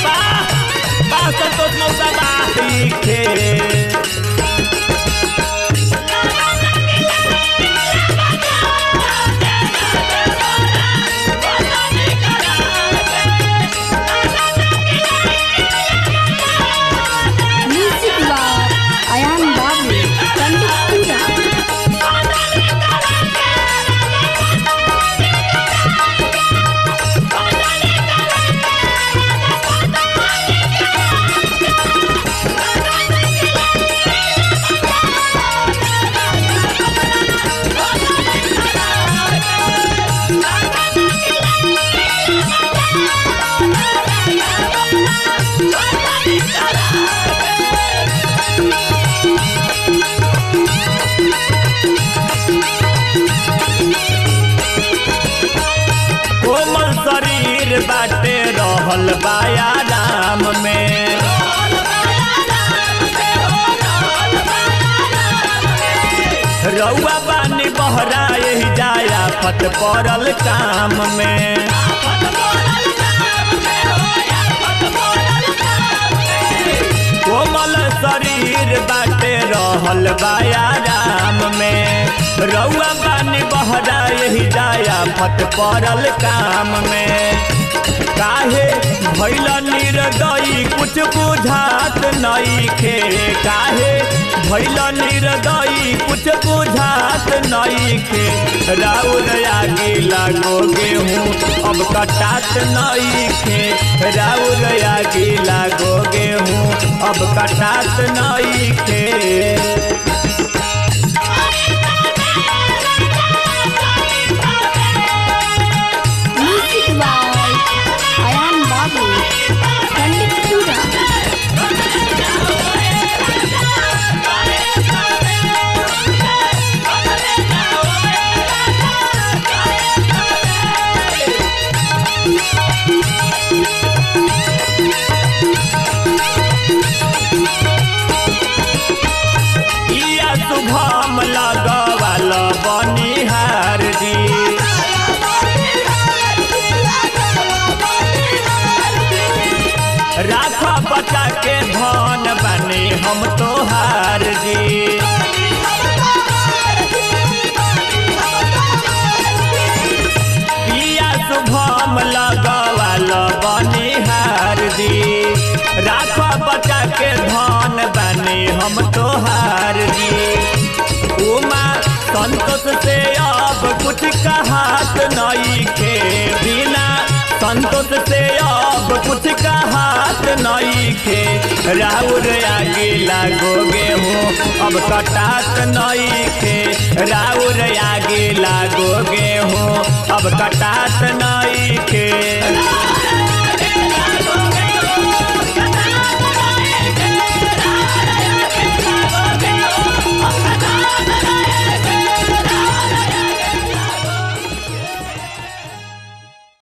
वाह संतोष मौसा बाईखे शरीर बाटे रहल बाया राम में रउआ बानी बहरा यही जाया फत पड़ल काम में कोमल शरीर बाटे रहल बाया राम में रउआ बानी बहरा यही जाया फत पड़ल काम में काहे भइल निर्दयी कुछ बुझात नइखे काहे भइल निर्दयी कुछ बुझात नइखे राउर आगे लागो गेहूं अब कटात नइखे राउर आगे लागो गेहूं अब कटात नइखे शुभम लगवाल बनिहार जी राख बचा के धन बने हम तोहार जी पिया शुभम लगवाल बनिहार जी राख बचा के धन बने हम तोहार जी उमा संतोष से अब कुछ कहात नइखे बिना संतोष से अब कुछ कहात नइखे राउर आगे लागो गेहूं अब कटात नइखे राउर आगे लागो गेहूं अब कटात नइखे।